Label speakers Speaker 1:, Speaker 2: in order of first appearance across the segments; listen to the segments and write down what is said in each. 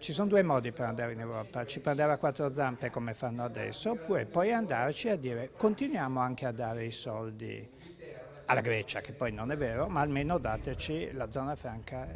Speaker 1: Ci sono due modi per andare in Europa, ci puoi andare a quattro zampe come fanno adesso, oppure puoi andarci a dire continuiamo anche a dare i soldi alla Grecia, che poi non è vero, ma almeno dateci la zona franca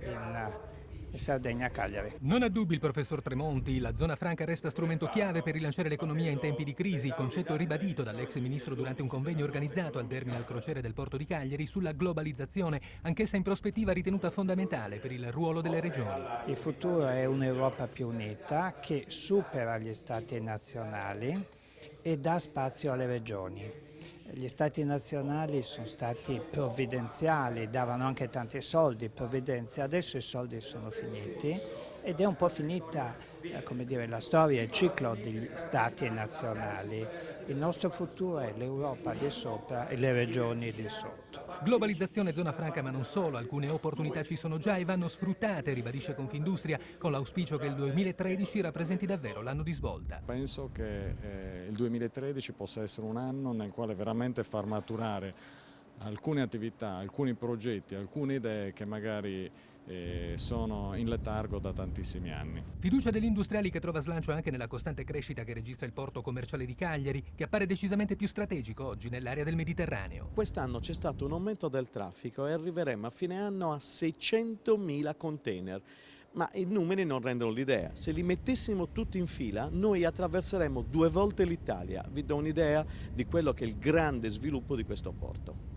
Speaker 1: in Sardegna, Cagliari.
Speaker 2: Non ha dubbi il professor Tremonti, la zona franca resta strumento chiave per rilanciare l'economia in tempi di crisi, concetto ribadito dall'ex ministro durante un convegno organizzato al Terminal Crociere del porto di Cagliari sulla globalizzazione, anch'essa in prospettiva ritenuta fondamentale per il ruolo delle regioni.
Speaker 1: Il futuro è un'Europa più unita che supera gli stati nazionali e dà spazio alle regioni. Gli stati nazionali sono stati provvidenziali, davano anche tanti soldi, provvidenze, adesso i soldi sono finiti ed è un po' finita come dire, la storia, il ciclo degli stati nazionali. Il nostro futuro è l'Europa di sopra e le regioni di sotto.
Speaker 2: Globalizzazione, zona franca, ma non solo, alcune opportunità ci sono già e vanno sfruttate, ribadisce Confindustria, con l'auspicio che il 2013 rappresenti davvero l'anno di svolta.
Speaker 3: Penso che il 2013 possa essere un anno nel quale veramente far maturare alcune attività, alcuni progetti, alcune idee che magari sono in letargo da tantissimi anni.
Speaker 2: Fiducia degli industriali che trova slancio anche nella costante crescita che registra il porto commerciale di Cagliari, che appare decisamente più strategico oggi nell'area del Mediterraneo.
Speaker 4: Quest'anno c'è stato un aumento del traffico e arriveremo a fine anno a 600.000 container. Ma i numeri non rendono l'idea. Se li mettessimo tutti in fila, noi attraverseremmo 2 volte l'Italia. Vi do un'idea di quello che è il grande sviluppo di questo porto.